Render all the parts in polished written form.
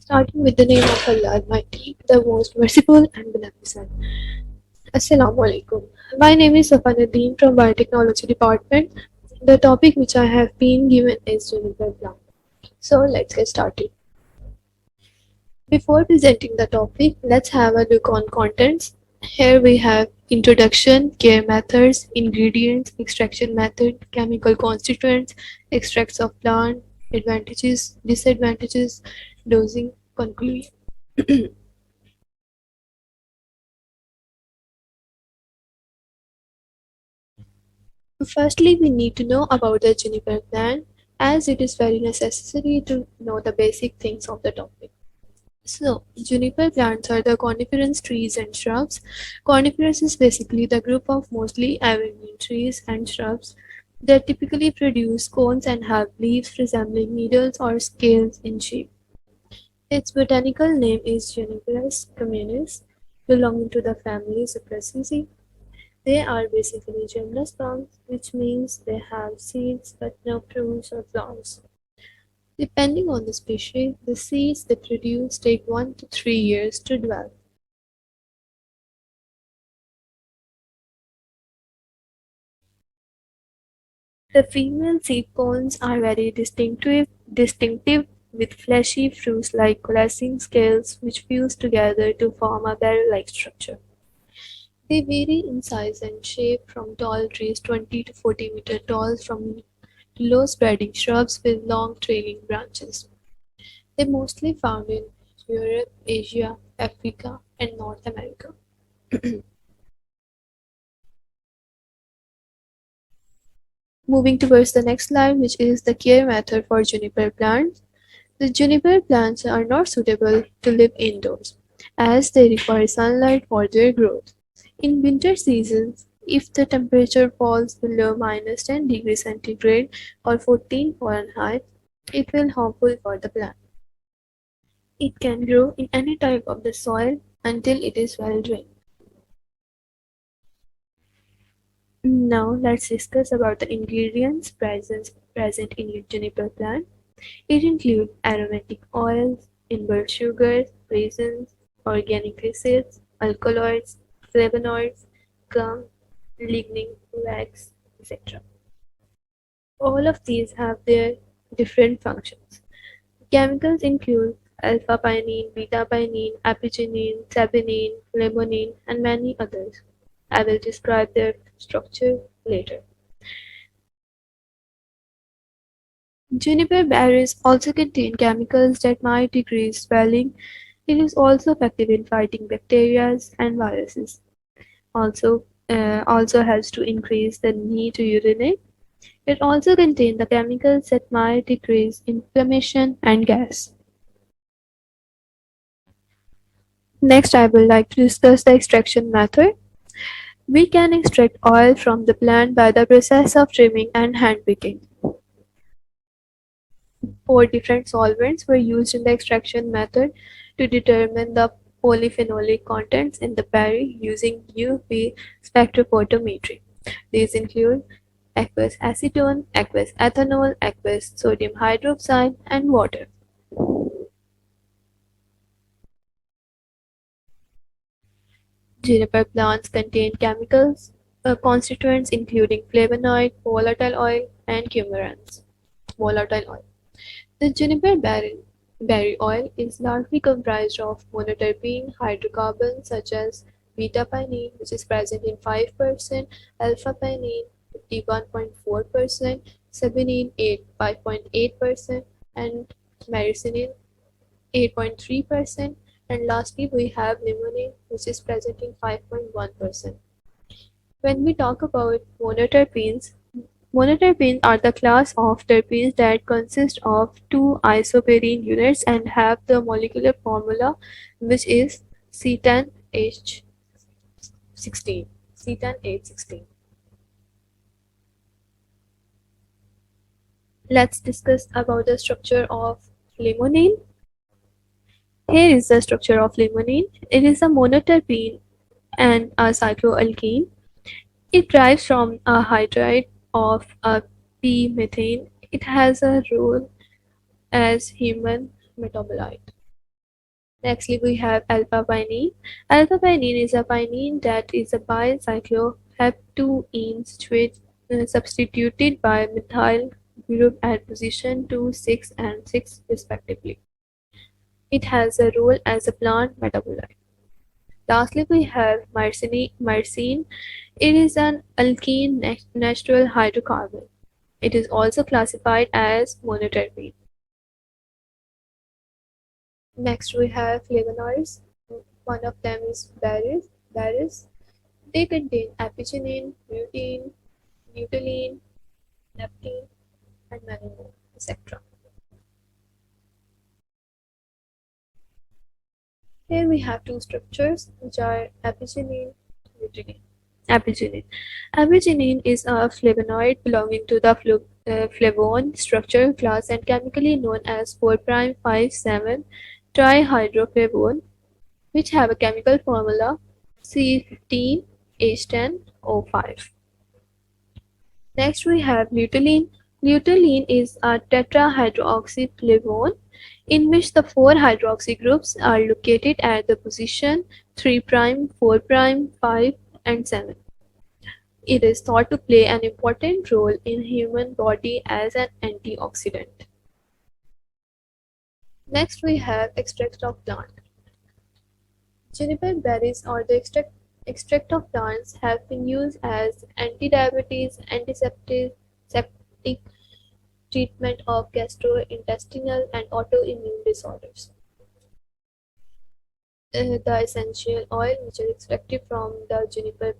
Starting with the name of Allah Almighty, the most merciful and beneficent. Assalamu alaikum. My name is Safa Nadeem from Biotechnology Department. The topic which I have been given is Juniper plant. So let's get started. Before presenting the topic, let's have a look on contents. Here we have introduction, care methods, ingredients, extraction method, chemical constituents, extracts of plant, advantages, disadvantages, dosing, conclusion. Firstly, we need to know about the juniper plant as it is very necessary to know the basic things of the topic. So, juniper plants are the coniferous trees and shrubs. Coniferous is basically the group of mostly evergreen trees and shrubs that typically produce cones and have leaves resembling needles or scales in shape. Its botanical name is Juniperus communis, belonging to the family Cyperaceae. They are basically gemless plants, which means they have seeds but no fruits or flowers. Depending on the species, the seeds they produce take 1 to 3 years to develop. The female seed cones are very distinctive with fleshy fruits-like coalescing scales which fuse together to form a barrel-like structure. They vary in size and shape from tall trees 20 to 40-meter tall from low-spreading shrubs with long trailing branches. They are mostly found in Europe, Asia, Africa, and North America. Moving towards the next slide, which is the care method for juniper plants. The juniper plants are not suitable to live indoors, as they require sunlight for their growth. In winter seasons, if the temperature falls below -10 degrees centigrade or 14 Fahrenheit, it will harmful for the plant. It can grow in any type of the soil until it is well drained. Now let's discuss about the ingredients present in juniper plant. It includes aromatic oils, inbred sugars, raisins, organic acids, alkaloids, flavonoids, gum, lignin, wax, etc. All of these have their different functions. Chemicals include alpha-pinene, beta-pinene, apigenin, saponin, limonene, and many others. I will describe their structure later. Juniper berries also contain chemicals that might decrease swelling. It is also effective in fighting bacteria and viruses. Also helps to increase the need to urinate. It also contains the chemicals that might decrease inflammation and gas. Next, I would like to discuss the extraction method. We can extract oil from the plant by the process of trimming and hand picking. 4 different solvents were used in the extraction method to determine the polyphenolic contents in the berry using UV spectrophotometry. These include aqueous acetone, aqueous ethanol, aqueous sodium hydroxide, and water. Juniper plants contain chemicals, constituents including flavonoid, volatile oil, and coumarins. Volatile oil. The juniper berry oil is largely comprised of monoterpene hydrocarbons such as beta-pinene, which is present in 5%, alpha-pinene 51.4%, saponin 5.8%, and myrcene 8.3%, and lastly we have limonene, which is present in 5.1%. When we talk about monoterpenes, monoterpenes are the class of terpenes that consist of two isoprene units and have the molecular formula which is C10H16. C10H16. Let's discuss about the structure of limonene. Here is the structure of limonene. It is a monoterpene and a cycloalkene. It derives from a hydride of a p-methane. It has a role as human metabolite. Nextly, we have alpha-pinene. Alpha-pinene is a pinene that is a bicycloheptuene substituted by methyl group at position 2, 6, and 6 respectively. It has a role as a plant metabolite. Lastly, we have myrcene. It is an alkene natural hydrocarbon. It is also classified as monoterpene. Next, we have flavonoids. One of them is berries. They contain apigenin, lutein, butylene, naphthalene, and many more, etc. Here we have two structures which are apigenin and butylene. Apigenin. Apigenin is a flavonoid belonging to the flavone structure class and chemically known as 4'57 trihydroflavone, which have a chemical formula C15H10O5. Next we have luteolin. Luteolin is a tetrahydroxyflavone in which the four hydroxy groups are located at the position 3', 4', 5, and 7. It is thought to play an important role in human body as an antioxidant. Next we have extract of plant. Juniper berries or the extract of plants have been used as anti-diabetes, antiseptic, septic treatment of gastrointestinal and autoimmune disorders. The essential oil which is extracted from the juniper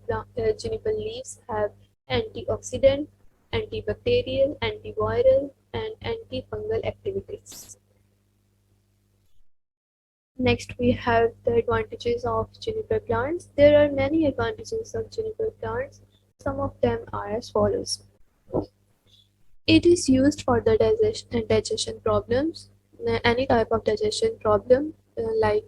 leaves have antioxidant, antibacterial, antiviral, and antifungal activities. Next, we have the advantages of juniper plants. There are many advantages of juniper plants. Some of them are as follows. It is used for the digestion problems, any type of digestion problem like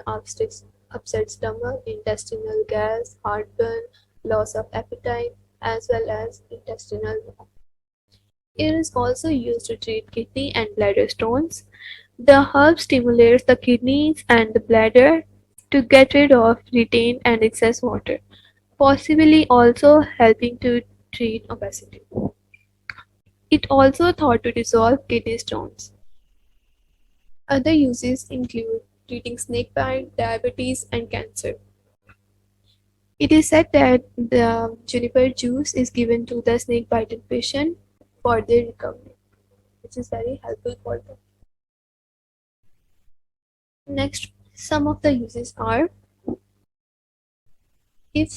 upset stomach, intestinal gas, heartburn, loss of appetite, as well as intestinal. It is also used to treat kidney and bladder stones. The herb stimulates the kidneys and the bladder to get rid of retained and excess water, possibly also helping to treat obesity. It also thought to dissolve kidney stones. Other uses include treating snakebite, diabetes, and cancer. It is said that the juniper juice is given to the snake-bitten patient for their recovery, which is very helpful for them. Next, some of the uses are if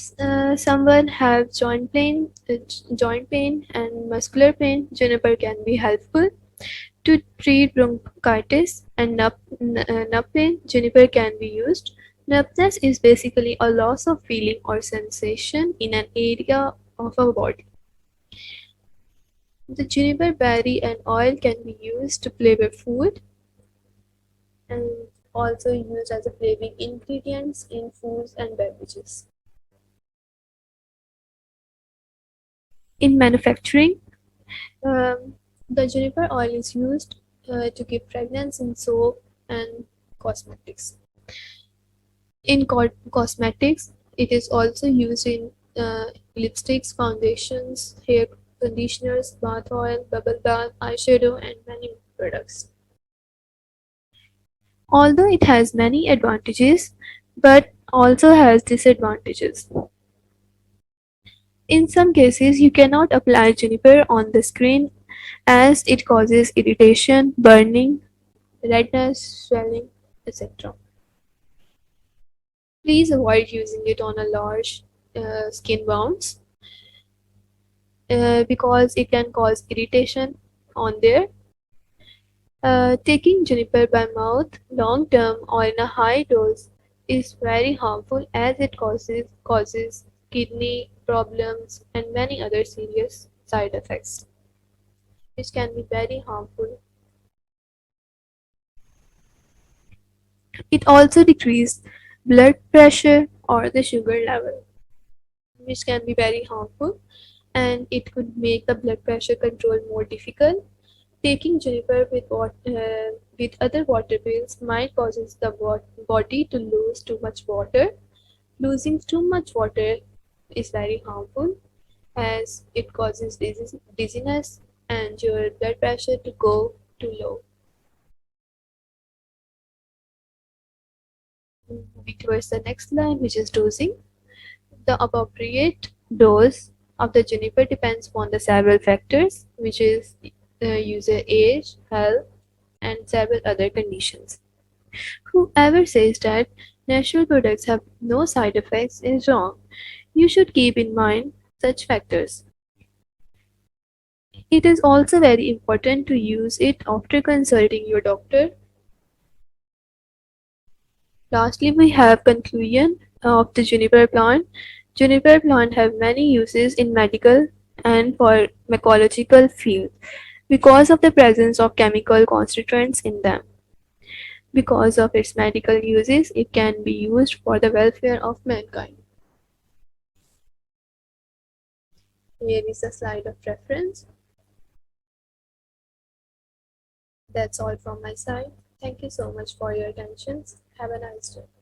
someone have joint pain and muscular pain, juniper can be helpful. To treat bronchitis and nup pain, juniper can be used. Numbness is basically a loss of feeling or sensation in an area of our body. The juniper berry and oil can be used to flavor food and also used as a flavoring ingredients in foods and beverages. In manufacturing, um, the juniper oil is used to give fragrance in soap and cosmetics. In cosmetics, it is also used in lipsticks, foundations, hair conditioners, bath oil, bubble bath, eyeshadow, and many products. Although it has many advantages, but also has disadvantages. In some cases, you cannot apply juniper on the skin as it causes irritation, burning, redness, swelling, etc. Please avoid using it on a large skin wounds because it can cause irritation on there. Taking juniper by mouth long term or in a high dose is very harmful as it causes kidney problems and many other serious side effects which can be very harmful. It also decreases blood pressure or the sugar level, which can be very harmful, and it could make the blood pressure control more difficult. Taking juniper with other water pills might cause the body to lose too much water. Losing too much water is very harmful as it causes dizziness and your blood pressure to go too low. Moving towards the next line, which is dosing. The appropriate dose of the juniper depends upon the several factors, which is user age, health, and several other conditions. Whoever says that natural products have no side effects is wrong. You should keep in mind such factors. It is also very important to use it after consulting your doctor. Lastly, we have conclusion of the juniper plant. Juniper plant have many uses in medical and pharmacological fields because of the presence of chemical constituents in them. Because of its medical uses, it can be used for the welfare of mankind. Here is a slide of reference. That's all from my side. Thank you so much for your attention. Have a nice day.